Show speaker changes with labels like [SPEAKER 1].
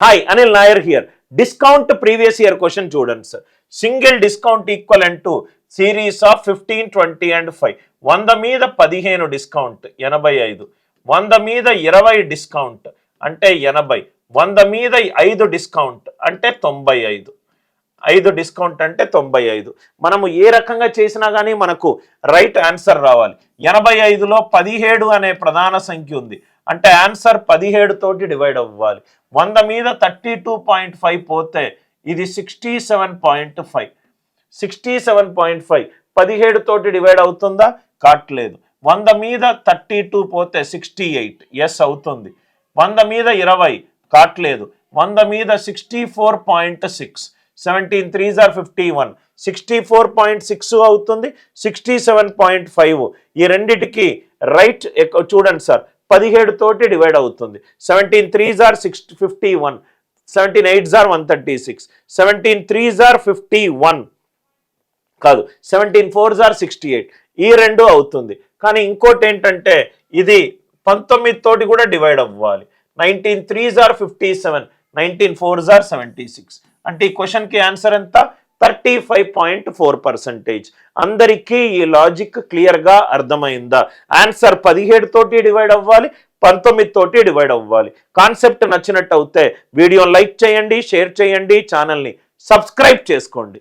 [SPEAKER 1] Hi Anil Nair here. Discount previous year question చూడండి sir. Single discount equivalent to series of 15, 20 and 5. 100 మీద 15 discount 85, 100 మీద 20 discount అంటే 80, 100 మీద 5 discount అంటే 95. 5 డిస్కౌంట్ అంటే 95. మనము ఏ రకంగా చేసినా కానీ మనకు రైట్ ఆన్సర్ రావాలి. 85లో 17 అనే ప్రధాన సంఖ్య ఉంది అంటే ఆన్సర్ 17 తోటి డివైడ్ అవ్వాలి. 100 మీద 32.5 పోతే ఇది 67.5. 67.5 17 తోటి డివైడ్ అవుతుందా? కాట్లేదు. 100 మీద 32 పోతే 68, ఎస్ అవుతుంది. 100 మీద 20 కాట్లేదు. 100 మీద 64.6, 17 3s are 51, 64.6 అవుతుంది. 67.5 ఈ రెండిటికి రైట్ చూడండి సార్, 17 తోటి డివైడ్ అవుతుంది. 17 3s are 51, 17 8s are 136, 17 3s are 51 కాదు, 17 4s are 68 ఈ రెండు అవుతుంది. కానీ ఇంకోటి ఏంటంటే ఇది 19 తోటి కూడా డివైడ్ అవ్వాలి. 19 3s are 57, 19 4s are 76 అంటే ఈ క్వశ్చన్కి ఆన్సర్ ఎంత? 35.4%. అందరికీ ఈ లాజిక్ క్లియర్గా అర్థమైందా? ఆన్సర్ 17 తోటి డివైడ్ అవ్వాలి, 19 తోటి డివైడ్ అవ్వాలి. కాన్సెప్ట్ నచ్చినట్టు అయితే వీడియోని లైక్ చేయండి, షేర్ చేయండి, ఛానల్ని సబ్స్క్రైబ్ చేసుకోండి.